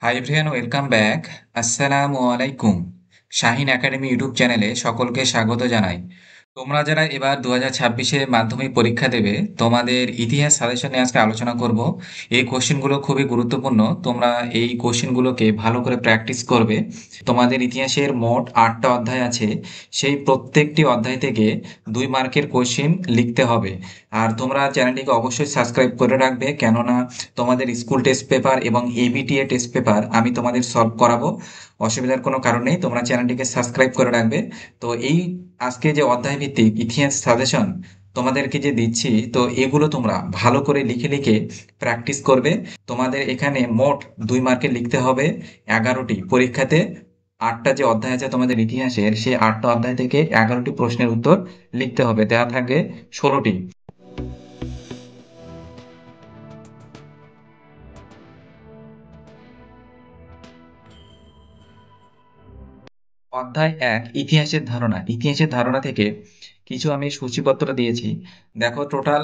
Hi everyone, welcome back. আসসালামু আলাইকুম। Shahin academy YouTube চ্যানেলে সকলকে স্বাগত জানাই। তোমরা যারা এবার 2026-এ মাধ্যমিক পরীক্ষা দেবে, তোমাদের ইতিহাস সাজেশন নিয়ে আজকে আলোচনা করব। এই কোশ্চেনগুলো খুবই গুরুত্বপূর্ণ। তোমরা এই কোশ্চেনগুলোকে ভালো করে প্র্যাকটিস করবে। তোমাদের ইতিহাসের মোট 8টা অধ্যায় আছে। সেই প্রত্যেকটি অধ্যায় থেকে 2 মার্কের কোশ্চেন লিখতে হবে। আর তোমরা চ্যানেলটিকে অবশ্যই সাবস্ক্রাইব করে রাখবে, কেননা তোমাদের স্কুল টেস্ট পেপার এবং এবিটিএ টেস্ট পেপার আমি তোমাদের সলভ করাবো। অসুবিধার কোনো কারণ নেই, তোমরা চ্যানেলটিকে সাবস্ক্রাইব করে রাখবে। তো এই আজকে যে অধ্যায় ভিত্তিক ইতিহাস সাজেশন তোমাদেরকে যে দিচ্ছি, তো এগুলো তোমরা ভালো করে লিখে লিখে প্র্যাকটিস করবে। তোমাদের এখানে মোট 2 মার্কের লিখতে হবে 11টি পরীক্ষাতে। 8টা যে অধ্যায় আছে তোমাদের ইতিহাসের, সেই 8টা অধ্যায় থেকে 11টি প্রশ্নের উত্তর লিখতে হবে, দেওয়া থাকবে 16টি। অধ্যায় 1, ইতিহাসের ধারণা। ইতিহাসের ধারণা থেকে কিছু আমি সূচিপত্র দিয়েছি। দেখো, টোটাল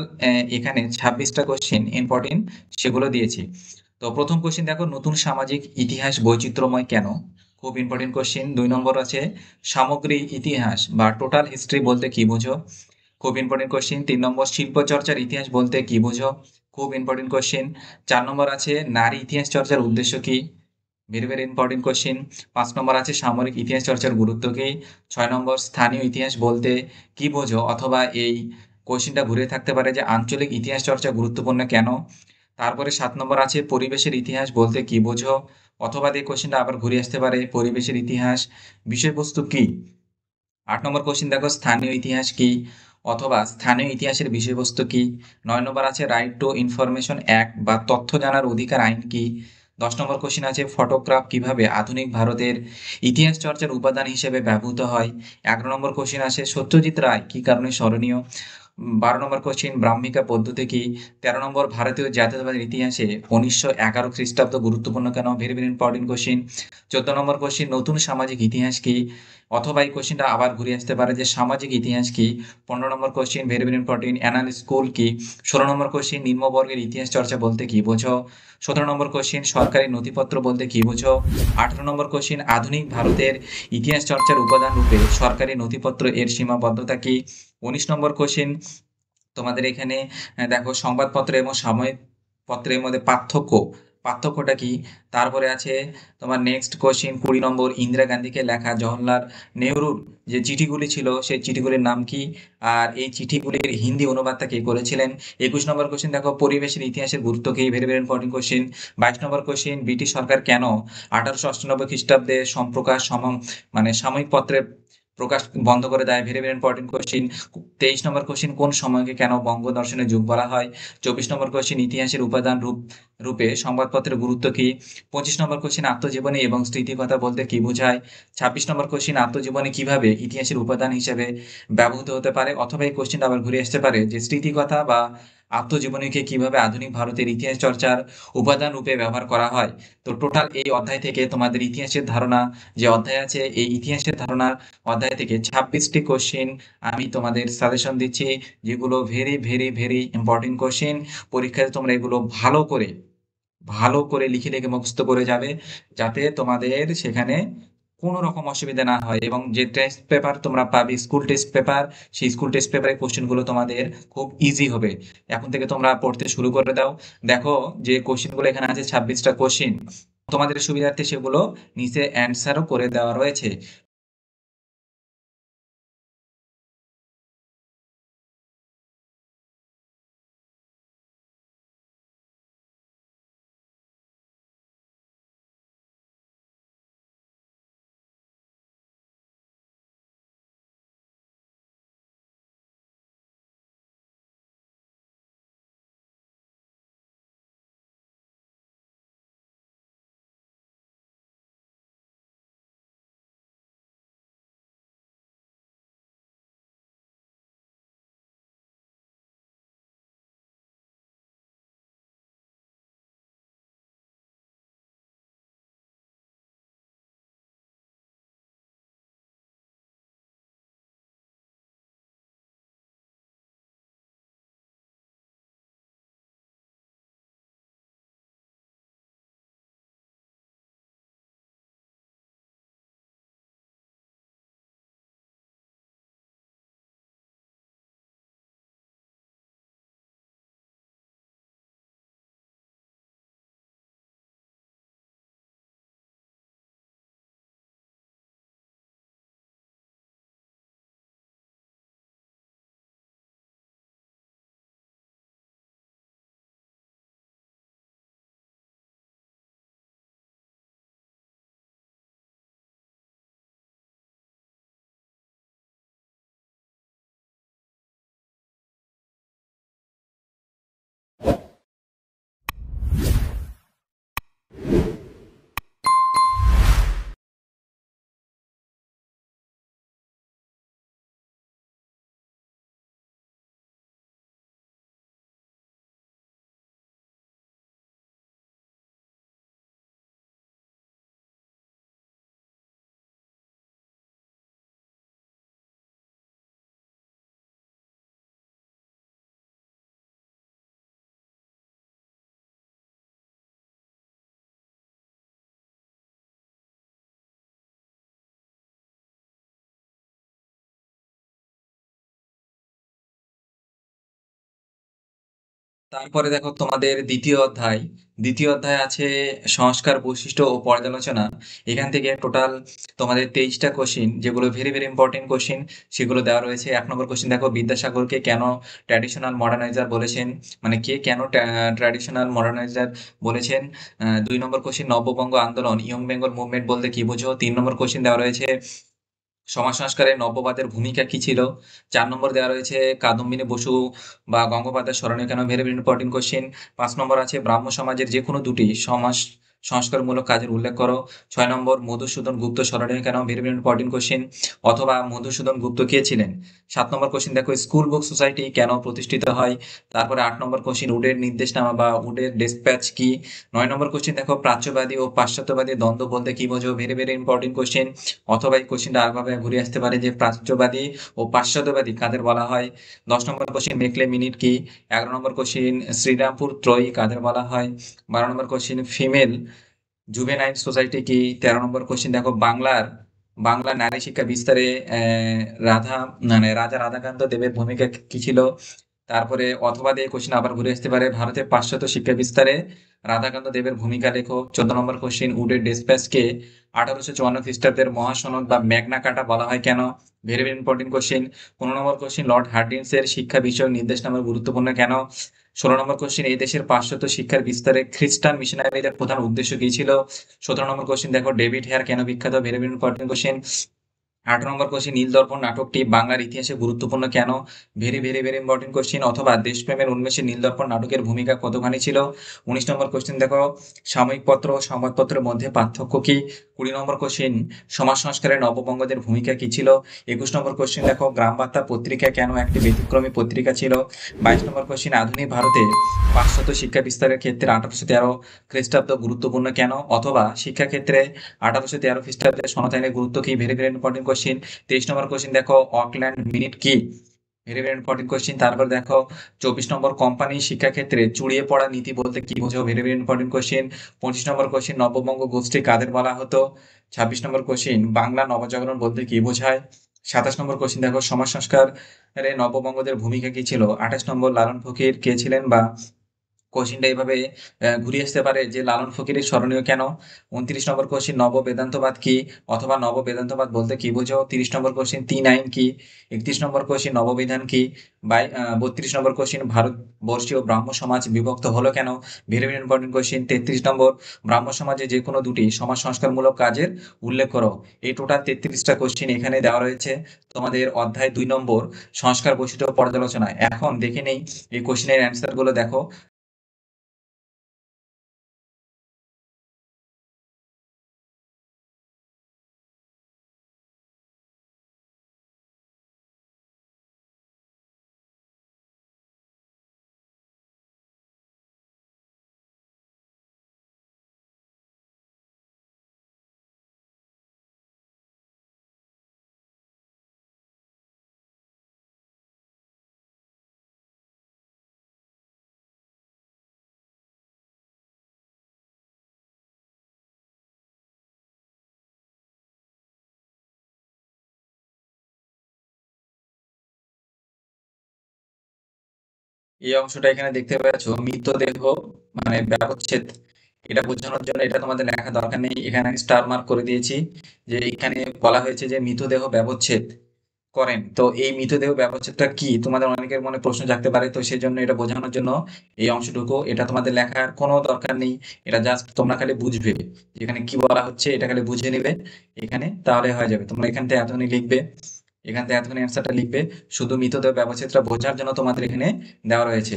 এখানে 26টা কোশ্চেন ইম্পর্টেন্ট, সেগুলো দিয়েছি। তো প্রথম কোশ্চেন দেখো, নতুন সামাজিক ইতিহাস বৈচিত্র্যময় কেন? খুব ইম্পর্টেন্ট কোশ্চেন। 2 নম্বর আছে, সামগ্রিক ইতিহাস বা টোটাল হিস্ট্রি বলতে কি বোঝো? খুব ইম্পর্টেন্ট কোশ্চেন। 3 নম্বর, শিল্প চর্চার ইতিহাস বলতে কি বোঝো? খুব ইম্পর্টেন্ট কোশ্চেন। 4 নম্বর আছে, নারী ইতিহাস চর্চার উদ্দেশ্য কি? Very very important question. 5 নম্বর আছে, সামরিক ইতিহাস চর্চার গুরুত্ব কি? 6 নম্বর, স্থানীয় ইতিহাস বলতে কি বোঝো? অথবা এই কোশ্চেনটা ঘুরে থাকতে পারে যে আঞ্চলিক ইতিহাস চর্চা গুরুত্বপূর্ণ কেন? তারপরে 7 নম্বর আছে, পরিবেশের ইতিহাস বলতে কি বোঝো? অথবা এই কোশ্চেনটা আবার ঘুরে আসতে পারে, পরিবেশের ইতিহাস বিষয়বস্তু কি? 8 নম্বর কোশ্চেন দেখো, স্থানীয় ইতিহাস কি? অথবা স্থানীয় ইতিহাসের বিষয়বস্তু কি? 9 নম্বর আছে, রাইট টু ইনফরমেশন অ্যাক্ট বা তথ্য জানার অধিকার আইন কি? 10 নম্বর কোশ্চেন আছে, ফটোগ্রাফ কিভাবে আধুনিক ভারতের ইতিহাস চর্চার উপাদান হিসেবে ব্যবহৃত হয়? 11 নম্বর কোশ্চেন আছে, সত্যজিৎ রায় কি কারণে স্মরণীয়? 12 নম্বর কোশ্চেন, ব্রাহ্মিকা পদ্ধতি কি? 13 নম্বর, ভারতীয় জাতীয়তাবাদের ইতিহাসে 1911 খ্রিস্টাব্দ গুরুত্বপূর্ণ কেন? Very very important question. 14 নম্বর কোশ্চেন, নতুন সামাজিক ইতিহাস কি? অথবা এই কোশ্চেনটা আবার ঘুরে আসতে পারে যে সামাজিক ইতিহাস কি? 15 নম্বর question, very very important, Annales school কি? 16 নম্বর কোশ্চেন, নিম্নবর্গের ইতিহাস চর্চা বলতে কি বোঝো? 17 নম্বর কোশ্চেন, সরকারি নথিপত্র বলতে কি বোঝো? 18 নম্বর কোশ্চেন, আধুনিক ভারতের ইতিহাস চর্চার উপাদান রূপে সরকারি নথিপত্র এর সীমাবদ্ধতা কি? 19 নম্বর কোশ্চেন, তোমাদের এখানে দেখো, সংবাদপত্র এবং সাময়িক পত্রের মধ্যে পার্থক্যটা কি? তারপরে আছে তোমার নেক্সট কোশ্চেন 20 নম্বর, ইন্দিরা গান্ধীকে লেখা জওহরলাল নেহরুর যে চিঠিগুলি ছিল, সেই চিঠিগুলির নাম কি? আর এই চিঠিগুলির হিন্দি অনুবাদটা কে করেছিলেন? 21 নম্বর কোশ্চেন দেখো, পরিবেশের ইতিহাসের গুরুত্ব কি? Very very important question. 22 নম্বর কোশ্চেন, ব্রিটিশ সরকার কেন 1898 খ্রিস্টাব্দে সম্প্রকাশ মানে সাময়িক পত্রের প্রকাশ বন্ধ করে দেয়? Very very important question. 23 নম্বর কোশ্চেন, কোন সময়কে কেন বঙ্গ দর্শনের যুগ বলা হয়? 24 নম্বর কোশ্চেন, ইতিহাসের উপাদান রূপে সংবাদপত্রের গুরুত্ব কি? 25 নম্বর কোশ্চেন, আত্মজীবনী এবং স্মৃতিকথা বলতে কি বোঝায়? 26 নম্বর কোশ্চেন, আত্মজীবনী কিভাবে ইতিহাসের উপাদান হিসেবে ব্যবহৃত হতে পারে? অথবা এই কোশ্চেনটা আবার ঘুরে আসতে পারে যে স্মৃতিকথা বা আত্মজীবনীকে কিভাবে আধুনিক ভারতের ইতিহাস চর্চার উপাদান রূপে ব্যবহার করা হয়? তো টোটাল এই অধ্যায় থেকে তোমাদের ইতিহাসের ধারণা যে অধ্যায় আছে, এই ইতিহাসের ধারণার অধ্যায় থেকে 26টি কোশ্চেন আমি তোমাদের সাজেশন দিচ্ছি, যেগুলো very very very important question. পরীক্ষাতে তোমরা এগুলো ভালো করে লিখে লিখে মুখস্থ করে যাবে, যাতে তোমাদের সেখানে কোনো রকম অসুবিধা না হয়। এবং যে টেস্ট পেপার তোমরা পাবে, স্কুল টেস্ট পেপার, সেই স্কুল টেস্ট পেপারের কোশ্চেনগুলো তোমাদের খুব ইজি হবে। এখন থেকে তোমরা পড়তে শুরু করে দাও। দেখো, যে কোশ্চেনগুলো এখানে আছে 26টা কোশ্চেন, তোমাদের সুবিধার্থে সেগুলো নিচে অ্যান্সারও করে দেওয়া রয়েছে। তারপরে দেখো তোমাদের দ্বিতীয় অধ্যায় আছে সংস্কার বৈশিষ্ট্য ও পর্যালোচনা। এখান থেকে টোটাল তোমাদের 23টা কোশ্চিন, যেগুলো ভেরি ভেরি ইম্পর্টেন্ট কোশ্চিন, সেগুলো দেওয়া রয়েছে। 1 নম্বর কোশ্চিন দেখো, বিদ্যাসাগরকে কেন ট্র্যাডিশনাল মডার্নাইজার বলেছেন, মানে কে কেন ট্র্যাডিশনাল মডার্নাইজার বলেছেন। 2 নম্বর কোশ্চিন, নব্যবঙ্গ আন্দোলন ইয়ং বেঙ্গল মুভমেন্ট বলতে কি বোঝো। 3 নম্বর কোশ্চিন দেওয়া রয়েছে, সমাজ সংস্কারে নব্যবাদের ভূমিকা কি ছিল। 4 নম্বর দেওয়া রয়েছে, কাদম্বিনী বসু বা গঙ্গোপাধ্যায় স্মরণীয় কেন, ভেরি ভেরি ইম্পর্টেন্ট কোশ্চেন। 5 নম্বর আছে, ব্রাহ্ম সমাজের যে কোনো দুটি সমাজ সংস্কারমূলক কাজের উল্লেখ করো। 6 নম্বর, মধুসূদন গুপ্ত স্মরণীয় কেন, ভেরি ভেরি ইম্পর্টেন্ট কোশ্চেন, অথবা মধুসূদন গুপ্ত কে ছিলেন। 7 নম্বর কোশ্চেন দেখো, স্কুল বুক সোসাইটি কেন প্রতিষ্ঠিত হয়। তারপরে 8 নম্বর কোশ্চেন, উডের নির্দেশনামা বা উডের ডেসপ্যাচ কি। 9 নম্বর কোশ্চেন দেখো, প্রাচ্যবাদী ও পাশ্চাত্যবাদী দ্বন্দ্ব বলতে কি বোঝো, ভেরি ভেরি ইম্পর্টেন্ট কোশ্চেন। অথবা এই কোশ্চেনটা আরেকভাবে ঘুরে আসতে পারে যে প্রাচ্যবাদী ও পাশ্চাত্যবাদী কাদের বলা হয়। 10 নম্বর কোশ্চেন, মেকলে মিনিট কি। 11 নম্বর কোশ্চেন, শ্রীরামপুর ত্রয়ী কাদের বলা হয়। 12 নম্বর কোশ্চেন, ফিমেল জুভেনাইল সোসাইটি কি। 13 নম্বর কোশ্চেন দেখো, বাংলা নারী শিক্ষা বিস্তারে রাধা মানে রাজা রাধাকান্ত দেবের ভূমিকা কি ছিল। তারপরে অথবা দিয়ে কোশ্চেন আবার ঘুরে আসতে পারে, ভারতের পাশ্চাত্য শিক্ষা বিস্তারে রাধাকান্ত দেবের ভূমিকা লেখো। 14 নম্বর কোশ্চেন, উডের ডেসপ্যাচকে 1854 খ্রিস্টাব্দের মহাসনদ বা ম্যাগনা কার্টা বলা হয় কেন। Very very important question. 15 নম্বর কোশ্চেন, লর্ড হার্ডিন্সের শিক্ষা বিষয়ক নির্দেশনামা গুরুত্বপূর্ণ কেন। 16 নম্বর কোশ্চেন, এই দেশের পাশ্চাত্য শিক্ষার বিস্তারে খ্রিস্টান মিশনারিদের প্রধান উদ্দেশ্য কি ছিল। 17 নম্বর কোশ্চেন দেখো, ডেভিড হেয়ার কেন বিখ্যাত, ভেরি ভেরি ইম্পর্টেন্ট কোশ্চেন। 18 নম্বর কোশ্চেন, নীলদর্পণ নাটকটি বাংলার ইতিহাসে গুরুত্বপূর্ণ কেন, very very very important question. অথবা দেশপ্রেমের উন্মেষে নীলদর্পণ নাটকের ভূমিকা কতখানি ছিল। 19 নম্বর কোশ্চেন দেখো, সাময়িক পত্র ও সংবাদপত্রের মধ্যে পার্থক্য কি। 20 নম্বর কোশ্চেন, সমাজ সংস্কারে নববঙ্গদের ভূমিকা কি ছিল। 21 নম্বর কোশ্চেন দেখো, গ্রাম বার্তা পত্রিকা কেন একটি ব্যতিক্রমী পত্রিকা ছিল। 22 নম্বর কোশ্চেন, আধুনিক ভারতে পাশ্চাত্য শিক্ষা বিস্তারের ক্ষেত্রে 1813 খ্রিস্টাব্দ গুরুত্বপূর্ণ কেন। অথবা শিক্ষাক্ষেত্রে 1813 খ্রিস্টাব্দের সনদ আইনের গুরুত্ব কি, ভেরি ভেরি ইম্পর্টেন্ট কোশ্চেন। 23 নম্বর কোশ্চেন দেখো, অকল্যান্ড মিনিট কি, ভেরি ভেরি ইম্পর্টেন্ট কোশ্চেন। তারপর দেখো 24 নম্বর, কোম্পানি শিক্ষাক্ষেত্রে চুড়িয়ে পড়া নীতি বলতে কি বোঝো, ভেরি ভেরি ইম্পর্টেন্ট কোশ্চেন। 25 নম্বর কোশ্চেন, নববঙ্গ গোষ্ঠী কাদের বলা হতো। 26 নম্বর কোশ্চেন, বাংলা নবজাগরণ বলতে কি বোঝায়। 27 নম্বর কোশ্চেন দেখো, সমাজ সংস্কারে নববঙ্গদের ভূমিকা কি ছিল। 28 নম্বর, লালন ফকির কে ছিলেন, বা কোশ্চেনটা এইভাবে ঘুরিয়ে আসতে পারে যে লালন ফকিরের স্মরণীয় কেন। 29 নম্বর কোশ্চেন, নব বেদান্তবাদ কি, অথবা নব বেদান্তবাদ বলতে কি বোঝো। 30 নম্বর কোশ্চেন, তিন আইন কি। 31 নম্বর কোশ্চেন, নববিধান কি। 32 নম্বর কোশ্চেন, ভারতবর্ষীয় ব্রাহ্ম সমাজ বিভক্ত হলো কেন, ভেরি ভেরি ইম্পর্টেন্ট কোশ্চেন। 33 নম্বর, ব্রাহ্ম সমাজে যে কোনো দুটি সমাজ সংস্কারমূলক কাজের উল্লেখ করো। এই টোটাল 33টা কোশ্চেন এখানে দেওয়া রয়েছে তোমাদের অধ্যায় 2 নম্বর, সংস্কার বৈশিষ্ট্য ও পর্যালোচনায়। এখন দেখে নেই এই কোশ্চেনের অ্যান্সার গুলো দেখো। এই অংশটা এখানে দেখতে পাচ্ছ, মৃতদেহ মানে ব্যবচ্ছেদ, এটা বোঝানোর জন্য এটা তোমাদের লেখা দরকার নেই, এখানে আমি স্টার মার্ক করে দিয়েছি। যে এখানে বলা হয়েছে যে মৃতদেহ ব্যবচ্ছেদ করেন, তো এই মৃতদেহ ব্যবচ্ছেদটা কি তোমাদের অনেকের মনে প্রশ্ন জাগতে পারে, তো সেই জন্য এটা বোঝানোর জন্য এই অংশটুকু, এটা তোমাদের লেখার কোনো দরকার নেই। এটা জাস্ট তোমরা খালি বুঝবে যে এখানে কি বলা হচ্ছে, এটা খালি বুঝে নিবে এখানে, তাহলে হয়ে যাবে। তোমরা এখান থেকে এতখানি লিখবে, এখান থেকে এতখানি অ্যান্সারটা লিখবে, শুধু মৃতদেহ ব্যবচ্ছেদটা বোঝার জন্য তোমাদের এখানে দেওয়া রয়েছে।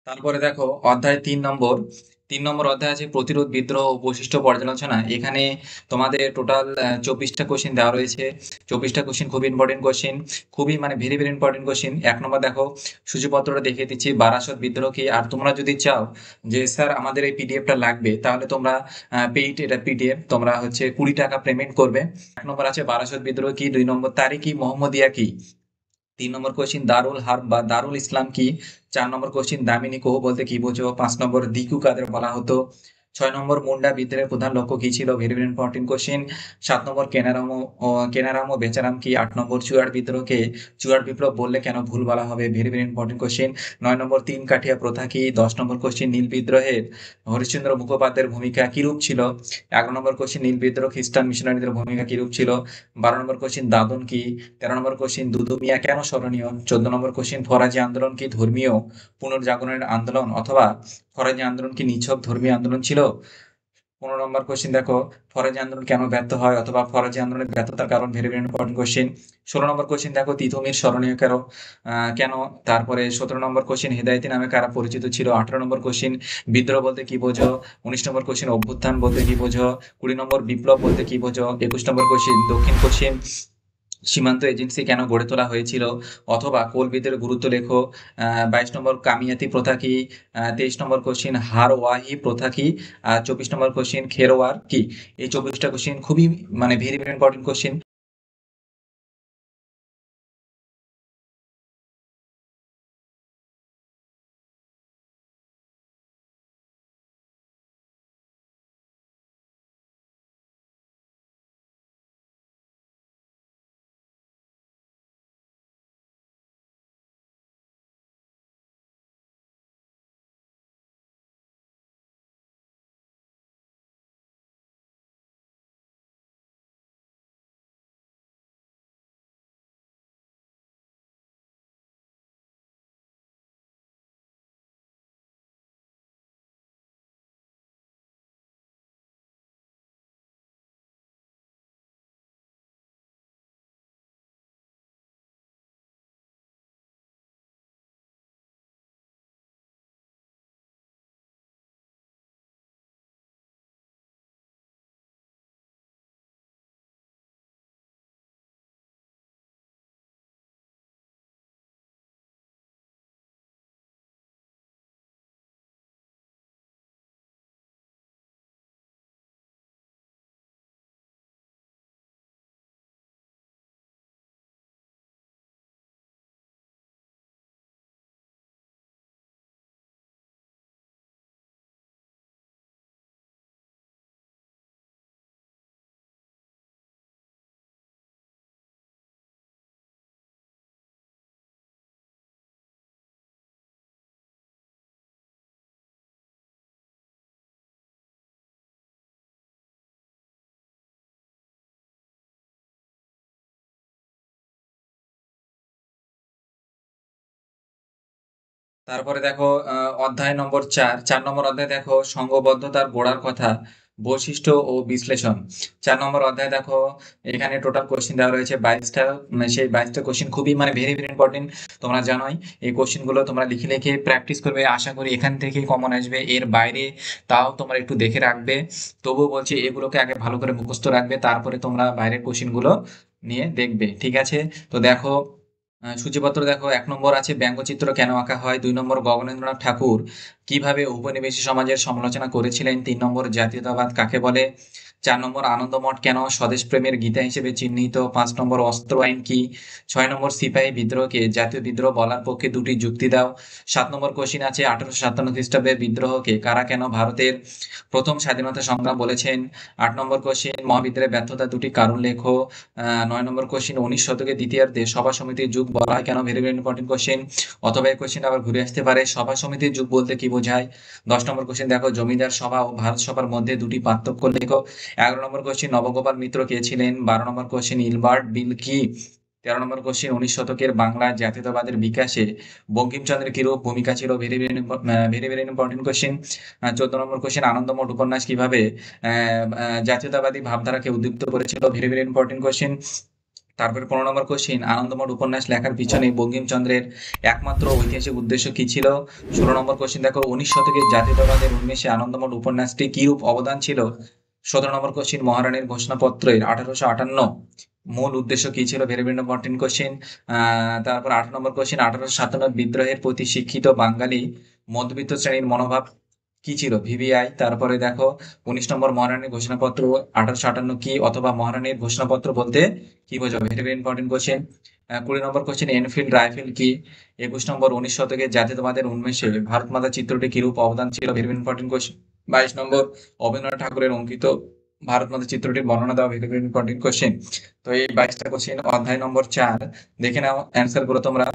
তারপরে দেখো অধ্যায় 3 নম্বর, 3 নম্বর অধ্যায় আছে প্রতিরোধ বিদ্রোহ ও বৈশিষ্ট্য পর্যালোচনা। এখানে তোমাদের টোটাল 24টা কোশ্চেন দেওয়া রয়েছে। 24টা কোশ্চেন খুবই ইম্পর্টেন্ট কোশ্চেন, খুবই মানে ভেরি ভেরি ইম্পর্টেন্ট কোশ্চেন। 1 নম্বর দেখো সূচিপত্রটা দেখিয়ে দিচ্ছি, বারাসত বিদ্রোহ কি। আর তোমরা যদি চাও যে স্যার আমাদের এই পিডিএফটা লাগবে, তাহলে তোমরা পেইড এটা পিডিএফ তোমরা হচ্ছে 20 টাকা পেমেন্ট করবে। 1 নম্বর আছে বারাসত বিদ্রোহ কি, 2 নম্বর তারিখি মোহাম্মদিয়া কি, 3 নম্বর কোশ্চিন দারুল হার্ব বা দারুল ইসলাম কি, 4 নম্বর কোশ্চিন দামিনী কোহ বলতে কি বোঝো, 5 নম্বর দিকু কাদের বলা হতো, 6 নম্বর মুন্ডা বিদ্রোহের প্রধান লক্ষ্য কি ছিল, ভেরি ভেরি ইম্পর্টেন্ট কোশ্চিন। 7 নম্বর কেনারাম ও বেচারাম কি, 8 নম্বর চুয়াড় বিদ্রোহকে চুয়াড় বিপ্লব বললে কেন ভুল বলা হবে, ভেরি ভেরি ইম্পর্টেন্ট কোশ্চিন। 9 নম্বর তিন কাঠিয়া প্রথা কি, 10 নম্বর কোশ্চিন নীল বিদ্রোহের হরিশ্চন্দ্র মুখোপাধ্যায়ের ভূমিকা কিরূপ ছিল, 11 নম্বর কোশ্চিন নীল বিদ্রোহ খ্রিস্টান মিশনারিদের ভূমিকা কিরূপ ছিল, 12 নম্বর কোশ্চিন দাদন কি, 13 নম্বর কোশ্চিন দুদু মিয়া কেন স্মরণীয়, 14 নম্বর কোশ্চিন ফরাজি আন্দোলন কি ধর্মীয় পুনর্জাগরণের আন্দোলন অথবা ফরাজি আন্দোলন কি নিছক ধর্মীয় আন্দোলন ছিল। 15 নম্বর কোশ্চিন দেখো ফরাজি আন্দোলন কেন ব্যর্থ হয় অথবা ফরাজি আন্দোলনের ব্যর্থতার কারণ, ভেরি ভেরি ইম্পর্টেন্ট কোশ্চিন। 16 নম্বর কোশ্চিন দেখো তিতুমির স্মরণীয় কেন। তারপরে 17 নম্বর কোশ্চিন হেদায়েতি নামে কারা পরিচিত ছিল। 18 নম্বর কোশ্চিন বিদ্রোহ বলতে কি বোঝো। 19 নম্বর কোশ্চিন অভ্যুত্থান বলতে কি বোঝো। 20 নম্বর বিপ্লব বলতে কি বোঝো। 21 নম্বর কোশ্চিন দক্ষিণ পশ্চিম সীমান্ত এজেন্সি কেন গড়ে তোলা হয়েছিল অথবা কোল বিদ্রোহের গুরুত্ব লেখো। 22 নম্বর কামিয়াতি প্রথা কি। 23 নম্বর কোশ্চিন হারওয়াহি প্রথা কি। আর 24 নম্বর কোশ্চিন খেরোয়ার কি। এই 24টা কোশ্চিন খুবই মানে ভেরি ভেরি ইম্পর্টেন্ট কোশ্চিন। তারপরে দেখো অধ্যায় নম্বর 4 নম্বর অধ্যায় দেখো সংঘবদ্ধতার গোড়ার কথা, বৈশিষ্ট্য ও বিশ্লেষণ। 4 নম্বর অধ্যায় দেখো এখানে টোটাল কোশ্চিন দেওয়া রয়েছে 22টা। সেই 22টা কোশ্চিন খুবই মানে ভেরি ভেরি ইম্পর্টেন্ট। তোমরা জানোই এই কোশ্চিন গুলো তোমরা লিখে লিখে প্র্যাকটিস করবে, আশা করি এখান থেকে কমন আসবে। এর বাইরে তাও তোমরা একটু দেখে রাখবে। তবুও বলছি এগুলোকে আগে ভালো করে মুখস্থ রাখবে, তারপরে তোমরা বাইরের কোশ্চিন গুলো নিয়ে দেখবে, ঠিক আছে। তো দেখো সূচিপত্র দেখো 1 নম্বর আছে ব্যঙ্গচিত্র কেন আঁকা হয়। 2 নম্বর গগনেন্দ্রনাথ ঠাকুর কিভাবে উপনিবেশিক সমাজের সমালোচনা করেছিলেন। 3 নম্বর জাতীয়তাবাদ কাকে বলে। 4 নম্বর আনন্দমঠ কেন স্বদেশ প্রেমের গীতা হিসেবে চিহ্নিত। 5 নম্বর অস্ত্র আইন কি। 6 নম্বর সিপাহী বিদ্রোহকে জাতীয় বিদ্রোহ বলার পক্ষে দুটি যুক্তি দাও। 7 নম্বর কোশ্চিন আছে 1857 খ্রিস্টাব্দের বিদ্রোহকে কারা কেন ভারতের প্রথম স্বাধীনতা সংগ্রাম বলেছেন। 8 নম্বর কোশ্চিন মহাবিদ্যালয়ের ব্যর্থতা দুটি কারণ লেখো। 9 নম্বর কোশ্চিন 19 শতকের দ্বিতীয়ার্ধে সভা সমিতির যুগ বলা হয় কেন, ভেরি ভেরি ইম্পর্টেন্ট কোশ্চিন। অথবা এই কোশ্চিন আবার ঘুরে আসতে পারে, সভা সমিতির যুগ বলতে কি বোঝায়। 10 নম্বর কোশ্চিন দেখো জমিদার সভা ও ভারত সভার মধ্যে দুটি পার্থক্য লেখো। 11 নম্বর কোশ্চিন নবগোপাল মিত্র কে ছিলেন। 12 নম্বর কোশ্চিন ইলবার্ট বিল কি। 13 নম্বর কোশ্চিন 19 শতকের বাংলায় জাতীয়তাবাদের বিকাশে বঙ্কিমচন্দ্রের কিরূপ ভূমিকা ছিল, very very very very important question. 14 নম্বর কোশ্চিন আনন্দমঠ উপন্যাস কিভাবে জাতীয়তাবাদী ভাবধারাকে উদ্দীপ্ত করেছিল, ভেরি ভেরি ইম্পর্টেন্ট কোশ্চিন। তারপরে 15 নম্বর কোশ্চিন, আনন্দমঠ উপন্যাস লেখার পিছনে বঙ্কিমচন্দ্রের একমাত্র ঐতিহাসিক উদ্দেশ্য কি ছিল? 16 নম্বর কোশ্চিন দেখো, 19 শতকের জাতীয়তাবাদের উন্মেষে আনন্দমঠ উপন্যাসটি কিরূপ অবদান ছিল? 17 নম্বর কোশ্চিন, মহারানীর ঘোষণাপত্রের 1858 মূল উদ্দেশ্য কি ছিল? Very very important question. তারপর 18 নম্বর কোশ্চিন, 1857 বিদ্রোহের প্রতি শিক্ষিত বাঙালি মধ্যবিত্ত শ্রেণীর মনোভাব কি ছিল? ভিভিআই। তারপরে দেখো 19 নম্বর, মহারানীর ঘোষণাপত্র 1858 কি অথবা মহারানীর ঘোষণাপত্র বলতে কি বোঝো? Very very important question. 20 নম্বর কোশ্চেন, এনফিল্ড রাইফেল কি? 21 নম্বর, 19 শতকে জাতীয়তাবাদের উন্মেষে ভারত মাতা চিত্রটি কিরূপ অবদান ছিল? Very very important question. 22 নম্বর, রবীন্দ্রনাথ ঠাকুরের অঙ্কিত ভারত মাতা চিত্রটির বর্ণনা দেওয়া। Very very important question. তো এই 22টা কোশ্চেন অধ্যায় নম্বর 4। দেখে নাও অ্যান্সার গুলো তোমরা।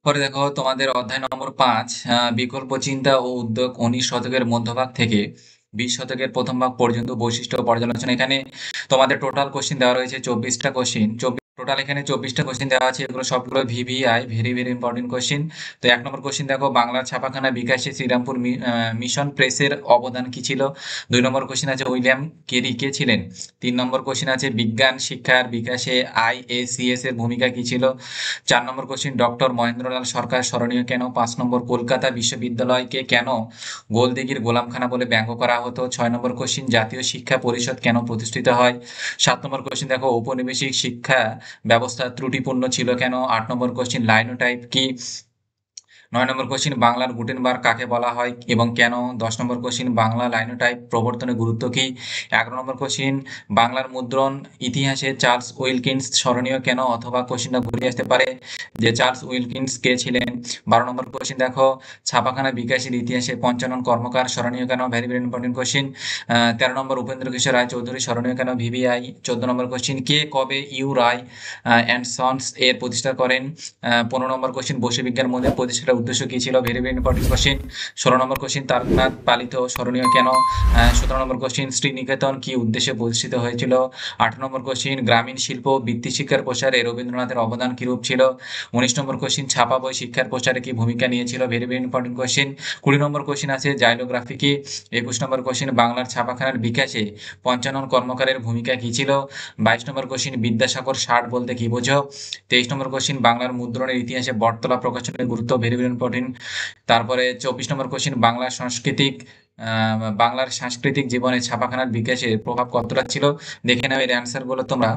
পরে দেখো তোমাদের অধ্যায় নম্বর 5, বিকল্প চিন্তা ও উদ্যোগ 19 শতকের মধ্যভাগ থেকে 20 শতকের প্রথম ভাগ পর্যন্ত বৈশিষ্ট্য ও পর্যালোচনা। এখানে তোমাদের টোটাল কোশ্চিন দেওয়া রয়েছে 24টা কোশ্চিন। টোটাল এখানে 24টা কোশ্চিন দেওয়া আছে, এগুলো সবগুলো VVI, very very important question. তো 1 নম্বর কোশ্চিন দেখো, বাংলার ছাপাখানা বিকাশে শ্রীরামপুর মিশন প্রেসের অবদান কি ছিল? 2 নম্বর কোশ্চিন আছে, উইলিয়াম কেরি কে ছিলেন? 3 নম্বর কোশ্চিন আছে, বিজ্ঞান শিক্ষার বিকাশে আইএসিএস এর ভূমিকা কি ছিল? 4 নম্বর কোশ্চিন, ডক্টর মহেন্দ্রলাল সরকার স্মরণীয় কেন? 5 নম্বর, কলকাতা বিশ্ববিদ্যালয়কে কেন গোলদিঘির গোলামখানা বলে ব্যঙ্গ করা হতো? 6 নম্বর কোশ্চিন, জাতীয় শিক্ষা পরিষদ কেন প্রতিষ্ঠিত হয়? 7 নম্বর কোশ্চিন দেখো, ঔপনিবেশিক শিক্ষা ব্যবস্থা ত্রুটিপূর্ণ ছিল কেন? 8 নম্বর কোশ্চিন, লাইনোটাইপ কি? 9 নম্বর কোশ্চিন, বাংলার গুটেনবার্গ কাকে বলা হয় এবং কেন? 10 নম্বর কোশ্চিন, বাংলা লাইনোটাইপ প্রবর্তনের গুরুত্ব কি? 11 নম্বর কোশ্চিন, বাংলার মুদ্রণ ইতিহাসে চার্লস উইলকিন্স স্মরণীয় কেন? অথবা কোশ্চিনটা ঘুরে আসতে পারে যে চার্লস উইলকিন্স কে ছিলেন? 12 নম্বর কোশ্চিন দেখো, ছাপাখানা বিকাশের ইতিহাসে পঞ্চানন কর্মকার স্মরণীয় কেন? Very very important question. 13 নম্বর, উপেন্দ্র কিশোর রায় চৌধুরী স্মরণীয় কেন? ভিভিআই। 14 নম্বর কোশ্চিন, কে কবে ইউ রায় অ্যান্ড সন্স এর প্রতিষ্ঠা করেন? 15 নম্বর কোশ্চিন, বসু বিজ্ঞান মন্দির প্রতিষ্ঠার উদ্দেশ্য কি ছিল? Very very important question. 16 নম্বর কোশ্চিন, তারকনাথ পালিত স্মরণীয় কেন? 17 নম্বর কোশ্চিন, শ্রীনিকেতন কি উদ্দেশ্যে প্রতিষ্ঠিত হয়েছিল? 18 নম্বর কোশ্চিন, গ্রামীণ শিল্প বৃত্তি শিক্ষার প্রসারে রবীন্দ্রনাথের অবদান কিরূপ ছিল? 19 নম্বর কোশ্চিন, ছাপা বই শিক্ষার প্রসারে কি ভূমিকা নিয়েছিল? Very very important question. 20 নম্বর কোশ্চিন আছে, জাইলোগ্রাফি কি? 21 নম্বর কোশ্চিন, বাংলার ছাপাখানার বিকাশে পঞ্চানন কর্মকারের ভূমিকা কি ছিল? 22 নম্বর কোশ্চিন, বিদ্যাসাগর ষাট বলতে কি বোঝো? 23 নম্বর কোশ্চিন, বাংলার মুদ্রণের ইতিহাসে বটতলা প্রকাশনের গুরুত্ব। Very very important. তারপরে 24 নম্বর কোশ্চিন, বাংলার সাংস্কৃতিক জীবনে ছাপাখানার বিকাশে প্রভাব কতটা ছিল? দেখে নাও এর অ্যান্সার গুলো তোমরা।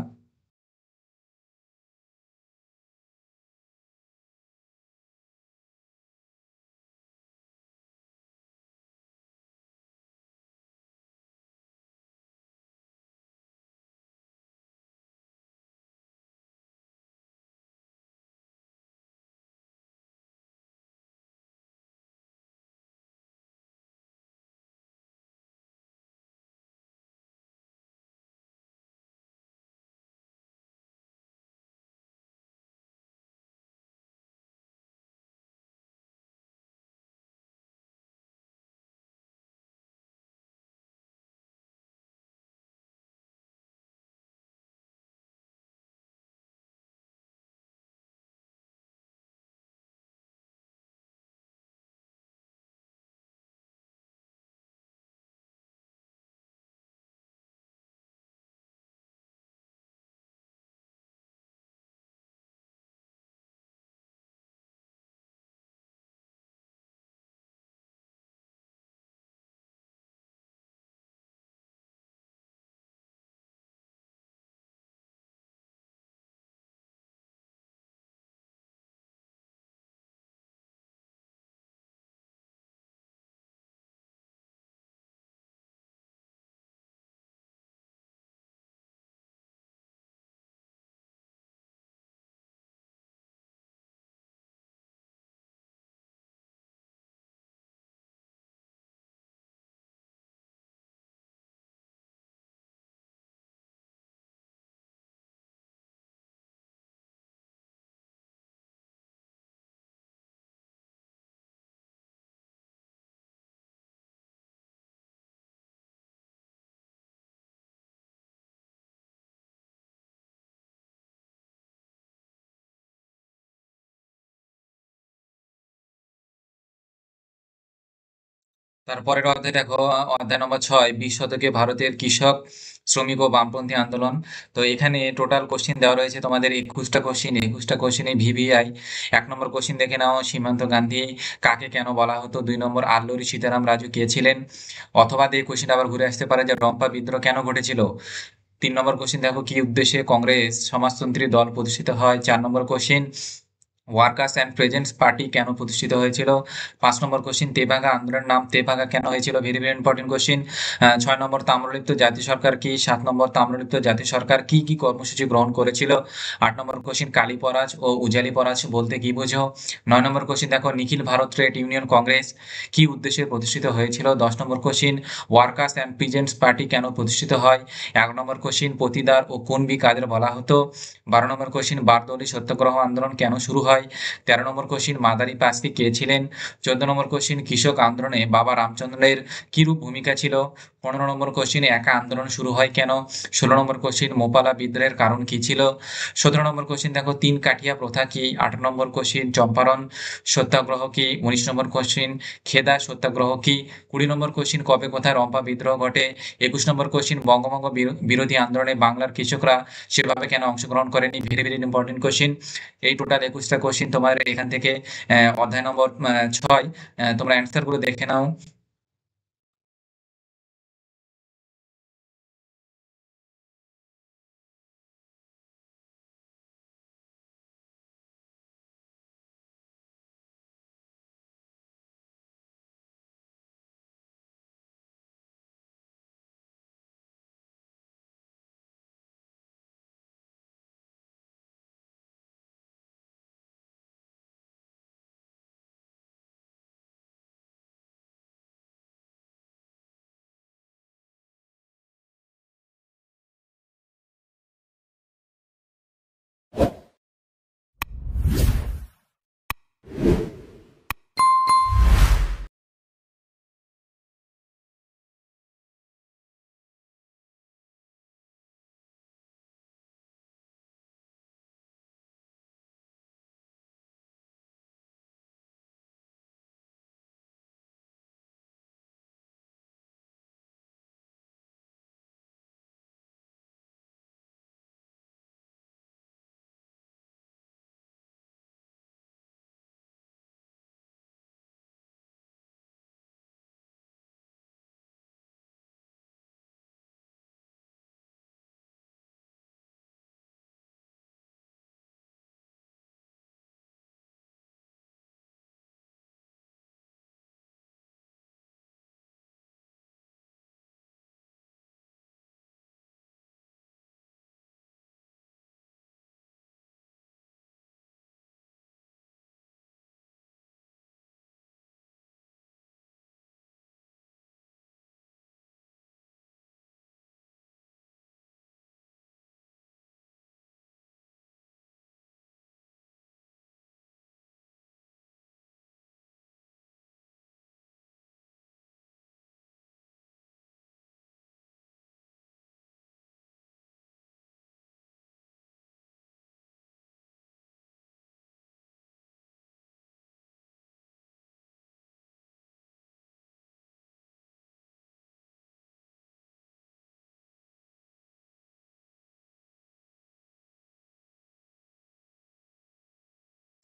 তারপরের অধ্যায় দেখো, অধ্যায় নম্বর 6, 20 শতকে ভারতের কৃষক, শ্রমিক ও বামপন্থী আন্দোলন। তো এখানে টোটাল কোশ্চিন দেওয়া রয়েছে তোমাদের 21টা কোশ্চিন। 21টা কোশ্চিনে ভিভিআই। 1 নম্বর কোশ্চিন দেখে নাও, সীমান্ত গান্ধী কাকে কেন বলা হতো? 2 নম্বর, আল্লুরি সীতারাম রাজু কে ছিলেন? অথবা এই কোশ্চিনটা আবার ঘুরে আসতে পারে যে রম্পা বিদ্রোহ কেন ঘটেছিল? 3 নম্বর কোশ্চিন দেখো, কি উদ্দেশ্যে কংগ্রেস সমাজতন্ত্রী দল প্রতিষ্ঠিত হয়? 4 নম্বর question, workers and peasants party কেন প্রতিষ্ঠিত হয়েছিল? 5 নম্বর কোশ্চিন, তেভাগা আন্দোলনের নাম তেভাগা কেন হয়েছিল? Very very important question. 6 নম্বর, তাম্রলিপ্ত জাতীয় সরকার কি? 7 নম্বর, তাম্রলিপ্ত জাতীয় সরকার কি কি কর্মসূচি গ্রহণ করেছিল? 8 নম্বর কোশ্চিন, কালী পরাজ ও উজালি পরাজ বলতে কি বোঝো? 9 নম্বর কোশ্চিন দেখো, Nikhil Bharat trade union congress কি উদ্দেশ্যে প্রতিষ্ঠিত হয়েছিল? 10 নম্বর question, workers and peasants party কেন প্রতিষ্ঠিত হয়? 11 নম্বর কোশ্চিন, পতিদার ও কুণবি কাদের বলা হতো? 12 নম্বর কোশ্চিন, বারদৌলি সত্যাগ্রহ আন্দোলন কেন শুরু হয়? 13 নম্বর কোশ্চিন, মাদারি পাসকি কে ছিলেন? 14 নম্বর কোশ্চিন, কৃষক আন্দোলনে বাবা রামচন্দ্রের কিরূপ ভূমিকা ছিল? 15 নম্বর কোশ্চিন, একা আন্দোলন শুরু হয় কেন? 16 নম্বর কোশ্চিন, মোপালা বিদ্রোহের কারণ কি ছিল? 17 নম্বর কোশ্চিন দেখো, তিন কাঠিয়া প্রথা কি? 18 নম্বর কোশ্চিন, চম্পারণ সত্যাগ্রহ কি? 19 নম্বর কোশ্চিন, খেদা সত্যাগ্রহ কি? 20 নম্বর কোশ্চিন, কবে কোথায় রম্পা বিদ্রোহ ঘটে? 21 নম্বর কোশ্চিন, বঙ্গভঙ্গ বিরোধী আন্দোলনে বাংলার কৃষকরা সেভাবে কেন অংশগ্রহণ করেনি? Very very important question. এই টোটাল 21টা কোশ্চিন তোমার এখান থেকে অধ্যায় নম্বর 6, তোমরা অ্যান্সার গুলো দেখে নাও।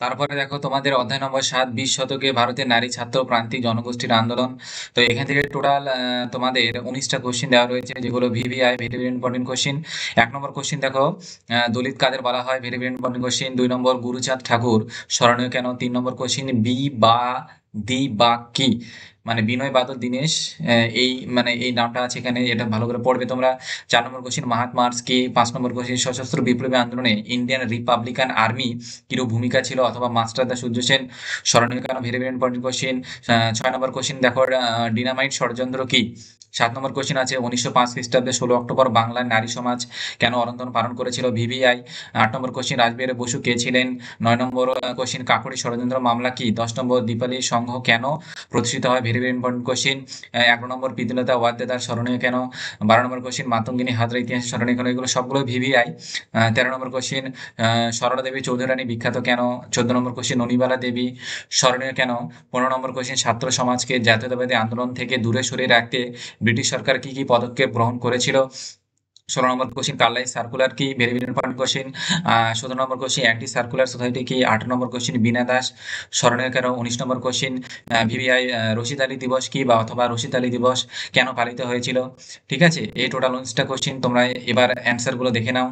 তারপরে দেখো তোমাদের অধ্যায় নম্বর 7, 20 শতকে ভারতের নারী ছাত্র প্রান্তিক জনগোষ্ঠীর আন্দোলন। তো এখান থেকে টোটাল তোমাদের 19টা কোশ্চিন দেওয়া রয়েছে, যেগুলো VVI, very very important question. 1 নম্বর কোশ্চিন দেখো, দলিত কাদের বলা হয়? Very very important question. 2 নম্বর, গুরুচাঁদ ঠাকুর স্মরণীয় কেন? 3 নম্বর কোশ্চিন, বি বা দি বা কি মানে বিনয় বাদল দীনেশ, এই মানে এই নামটা আছে এখানে, এটা ভালো করে পড়বে তোমরা। 4 নম্বর কোশ্চিন, মহাত্মা মার্কস কি? 5 নম্বর কোশ্চিন, সশস্ত্র বিপ্লবী আন্দোলনে ইন্ডিয়ান রিপাবলিকান আর্মি কিরূপ ভূমিকা ছিল? অথবা মাস্টারদা সূর্য সেন স্মরণীয় কেন? Very very important question. 6 নম্বর কোশ্চিন দেখো, ডিনামাইট ষড়যন্ত্র কি? 7 নম্বর কোশ্চেন আছে 1905 খ্রিস্টাব্দে 16 অক্টোবর বাংলার নারী সমাজ কেন অরন্ধন পালন করেছিল? ভিভিআই। 8 নম্বর কোশ্চেন রাসবিহারী বসু কে ছিলেন? 9 নম্বর কোশ্চেন কাকোরি ষড়যন্ত্র মামলা কি? 10 নম্বর দীপালি সংঘ কেন প্রতিষ্ঠিত হয়? Very very important question. 11 নম্বর প্রীতিলতা ওয়াদ্দেদার স্মরণীয় কেন? 12 নম্বর কোশ্চেন মাতঙ্গিনী হাজরা ইতিহাস স্মরণীয় কেন? এগুলো সবগুলো ভিভিআই। 13 নম্বর কোশ্চেন সরলা দেবী চৌধুরানী বিখ্যাত কেন? 14 নম্বর কোশ্চেন ননিবালা দেবী স্মরণীয় কেন? 15 নম্বর কোশ্চেন ছাত্র সমাজকে জাতীয়তাবাদী আন্দোলন থেকে দূরে সরিয়ে রাখতে ব্রিটিশ সরকার কি কি পদক্ষেপ গ্রহণ করেছিল? 16 নম্বর কোশ্চেন কার্লাইল সার্কুলার কি? Very very important question. 17 নম্বর কোশ্চেন অ্যান্টি সার্কুলার সোসাইটি কি? 18 নম্বর কোশ্চেন বীণা দাস স্মরণীয় কেন? 19 নম্বর কোশ্চেন ভিভিআই রশিদ আলী দিবস কি বা অথবা রশিদ আলী দিবস কেন পালিত হয়েছিল? ঠিক আছে, এই টোটাল 19টা কোশ্চেন। তোমরা এবার অ্যান্সার গুলো দেখে নাও।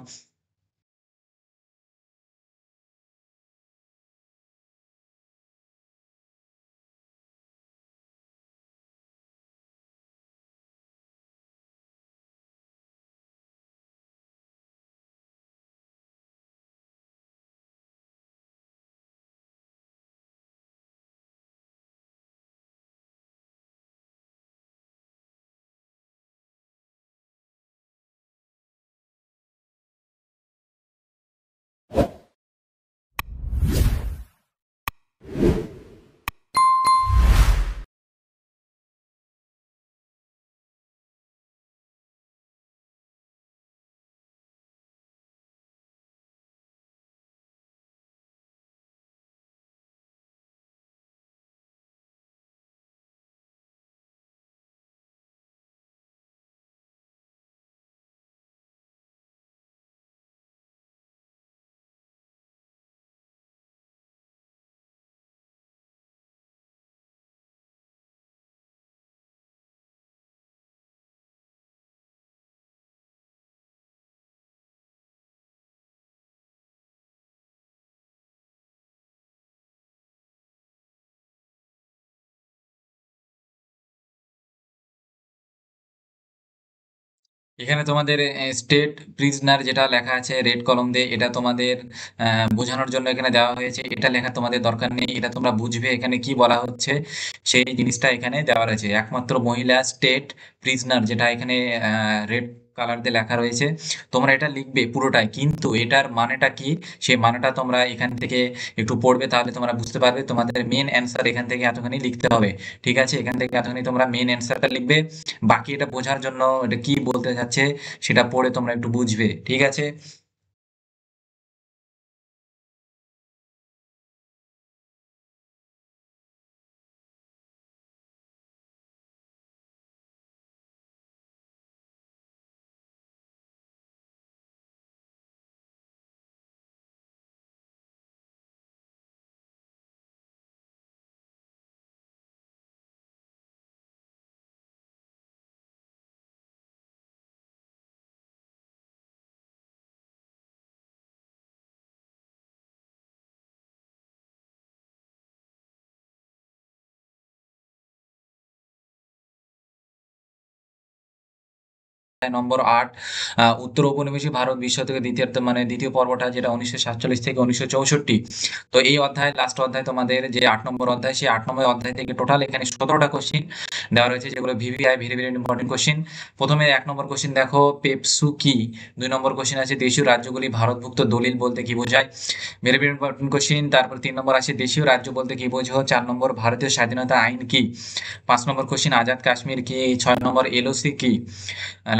এখানে তোমাদের স্টেট প্রিজনার যেটা লেখা আছে রেড কলম দিয়ে, এটা তোমাদের বোঝানোর জন্য এখানে দেওয়া হয়েছে। এটা লেখা তোমাদের দরকার নেই, এটা তোমরা বুঝবে এখানে কি বলা হচ্ছে সেই জিনিসটা এখানে দেওয়া রয়েছে। একমাত্র মহিলা স্টেট প্রিজনার যেটা এখানে রেড কালার দিয়ে লেখা রয়েছে, তোমরা এটা লিখবে পুরোটাই, কিন্তু এটার মানেটা কি সেই মানেটা তোমরা এখান থেকে একটু পড়বে, তাহলে তোমরা বুঝতে পারবে। তোমাদের মেন অ্যান্সার এখান থেকে এতখানি লিখতে হবে, ঠিক আছে? এখান থেকে এতখানি তোমরা মেন অ্যান্সারটা লিখবে। বাকি এটা বোঝার জন্য এটা কি বলতে চাচ্ছে সেটা পড়ে তোমরা একটু বুঝবে, ঠিক আছে? নম্বর 8, উত্তর ঔপনিবেশিক ভারত বিশ্ব থেকে দ্বিতীয়ার্ধ মানে দ্বিতীয় পর্বটা যেটা 1947 থেকে 1964। তো এই অধ্যায় লাস্ট অধ্যায় তোমাদের যে 8 নম্বর অধ্যায়, সেই 8 নম্বর অধ্যায় থেকে টোটাল এখানে 17টা কোশ্চিন দেওয়া রয়েছে, যেগুলো VVI very very important question. প্রথমে 1 নম্বর কোশ্চিন দেখো, পেপসু কি? 2 নম্বর কোশ্চিন আছে দেশীয় রাজ্যগুলি ভারতভুক্ত দলিল বলতে কি বোঝায়? Very very important question. তারপর 3 নম্বর আছে দেশীয় রাজ্য বলতে কি বোঝো? 4 নম্বর ভারতীয় স্বাধীনতা আইন কি? 5 নম্বর কোশ্চিন আজাদ কাশ্মীর কি? 6 নম্বর এলওসি কি?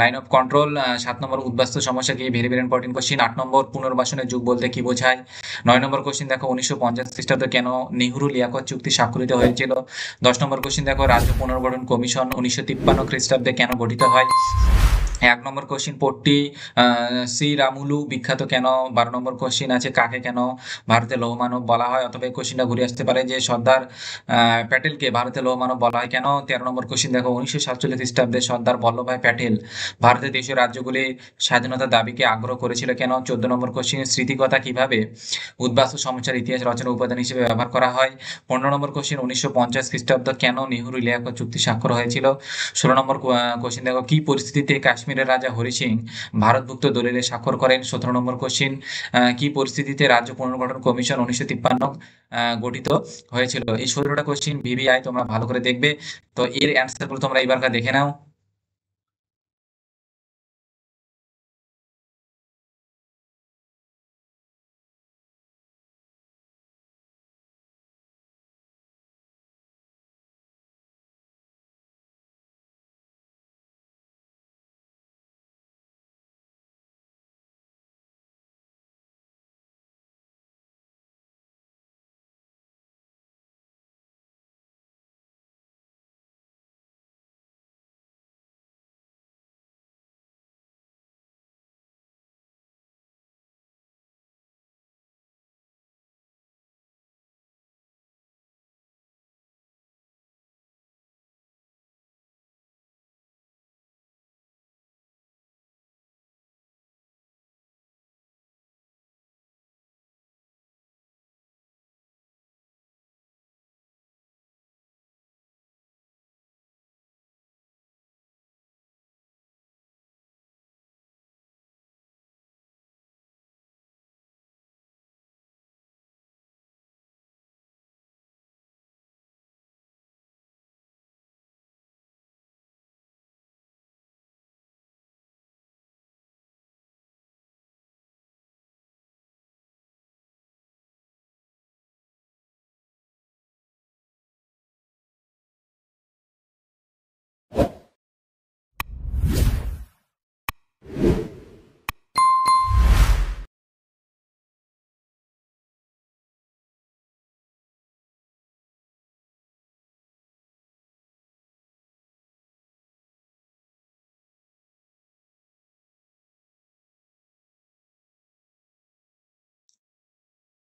Line of control. 7 নম্বর উদ্বাস্তু সমস্যা কি? Very very important question. 8 নম্বর পুনর্বাসনের যুগ বলতে কি বোঝায়? 9 নম্বর কোশ্চিন দেখো 1950 খ্রিস্টাব্দে কেন নেহরু লিয়াকত চুক্তি স্বাক্ষরিত হয়েছিল? 10 নম্বর কোশ্চিন দেখো রাজ্য পুনর্গঠন কমিশন 1953 খ্রিস্টাব্দে কেন গঠিত হয়? 1 নম্বর কোশ্চিন পট্টি শ্রীরামুলু বিখ্যাত কেন? 12 নম্বর কোশ্চিন আছে কাকে কেন ভারতের লৌহমানব বলা হয়? অথবা এই কোশ্চিনটা ঘুরে আসতে পারে যে সর্দার প্যাটেলকে ভারতের লৌহমানব বলা হয় কেন? 13 নম্বর কোশ্চিন দেখো 1947 খ্রিস্টাব্দে সর্দার বল্লভভাই প্যাটেল ভারতের দেশীয় রাজ্যগুলি স্বাধীনতার দাবিকে আগ্রহ করেছিল কেন? 14 নম্বর কোশ্চিন স্মৃতিকথা কিভাবে উদ্বাস্তু সমস্যার ইতিহাস রচনা উপাদান হিসেবে ব্যবহার করা হয়? 15 নম্বর কোশ্চিন 1950 খ্রিস্টাব্দ কেন নেহরু লিয়াকত চুক্তি স্বাক্ষর হয়েছিল? 16 নম্বর কোশ্চিন দেখো কি পরিস্থিতিতে কাশ্মীরের রাজা হরি সিং ভারতভুক্ত দলিলে স্বাক্ষর করেন? 17 নম্বর কোশ্চিন কি পরিস্থিতিতে রাজ্য পুনর্গঠন কমিশন 1953 গঠিত হয়েছিল? এই 17টা কোশ্চিন ভিভিআই তোমরা ভালো করে দেখবে। তো এর অ্যান্সার গুলো তোমরা এবারকার দেখে নাও।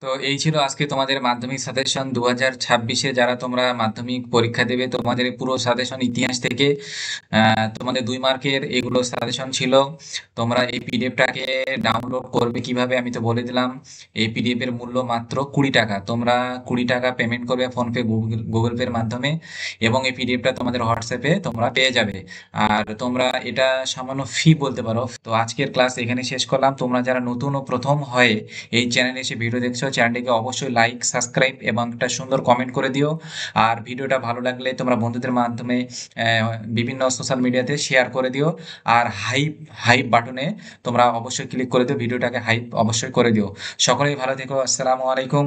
তো এই ছিল আজকে তোমাদের মাধ্যমিক সাজেশন 2026-এ যারা তোমরা মাধ্যমিক পরীক্ষা দেবে, তোমাদের এই পুরো সাজেশন ইতিহাস থেকে তোমাদের 2 মার্কের এগুলো সাজেশন ছিল। তোমরা এই পিডিএফটাকে ডাউনলোড করবে কিভাবে আমি তো বলে দিলাম। এই পিডিএফ এর মূল্য মাত্র 20 টাকা। তোমরা 20 টাকা পেমেন্ট করবে ফোনপে, গুগল পের মাধ্যমে, এবং এই পিডিএফটা তোমাদের হোয়াটসঅ্যাপে তোমরা পেয়ে যাবে। আর তোমরা এটা সামান্য ফি বলতে পারো। তো আজকের ক্লাস এখানে শেষ করলাম। তোমরা যারা নতুন ও প্রথম হয়ে এই চ্যানেলে এসে ভিডিও দেখছো, চ্যানেলটিকে অবশ্যই লাইক, সাবস্ক্রাইব এবং একটা সুন্দর কমেন্ট করে দিও। আর ভিডিওটা ভালো লাগলে তোমরা বন্ধুদের মাধ্যমে বিভিন্ন সোশ্যাল মিডিয়াতে শেয়ার করে দিও। আর হাইপ হাইপ বাটনে তোমরা অবশ্যই ক্লিক করে দিও, ভিডিওটাকে হাইপ অবশ্যই করে দিও। সকলেই ভালো থেকো। আসসালামু আলাইকুম।